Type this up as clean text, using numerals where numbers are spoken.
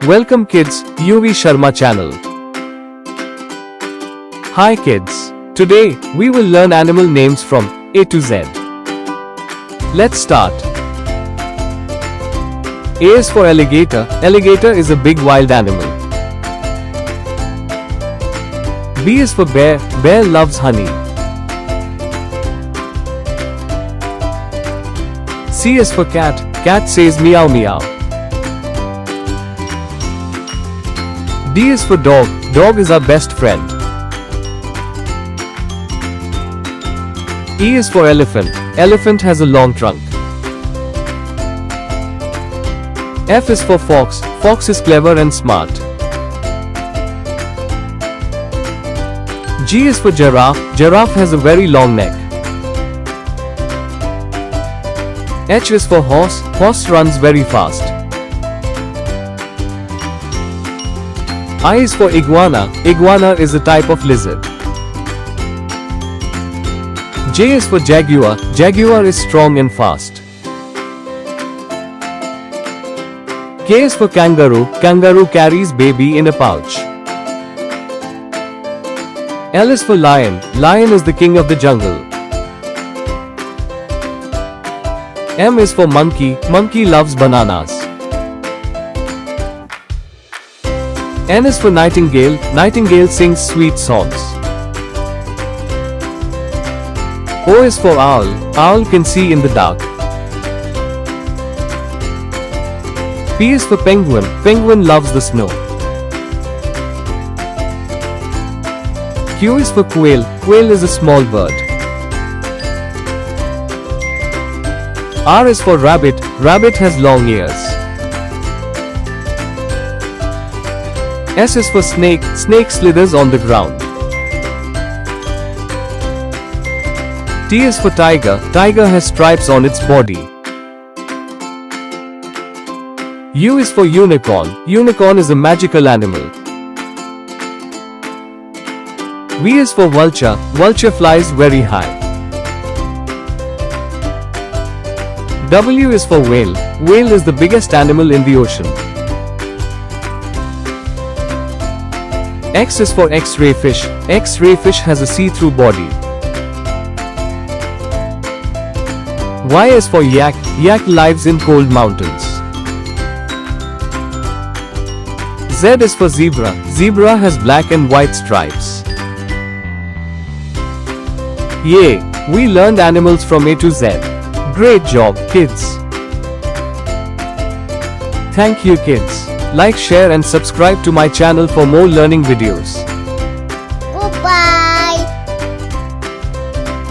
Welcome kids, YuviSharma channel. Hi kids. Today, we will learn animal names from A to Z. Let's start. A is for alligator. Alligator is a big wild animal. B is for bear. Bear loves honey. C is for cat. Cat says meow meow. D is for dog. Dog is our best friend. E is for elephant. Elephant has a long trunk. F is for fox. Fox is clever and smart. G is for giraffe. Giraffe has a very long neck. H is for horse. Horse runs very fast. I is for iguana. Iguana is a type of lizard. J is for jaguar. Jaguar is strong and fast. K is for kangaroo. Kangaroo carries baby in a pouch. L is for lion. Lion is the king of the jungle. M is for monkey. Monkey loves bananas. N is for nightingale. Nightingale sings sweet songs. O is for owl. Owl can see in the dark. P is for penguin. Penguin loves the snow. Q is for quail. Quail is a small bird. R is for rabbit. Rabbit has long ears. S is for snake. Snake slithers on the ground. T is for tiger. Tiger has stripes on its body. U is for unicorn. Unicorn is a magical animal. V is for vulture. Vulture flies very high. W is for whale. Whale is the biggest animal in the ocean. X is for X-ray fish. X-ray fish has a see-through body. Y is for yak. Yak lives in cold mountains. Z is for zebra. Zebra has black and white stripes. Yay! We learned animals from A to Z. Great job, kids. Thank you, kids. Like, share and subscribe to my channel for more learning videos. Goodbye.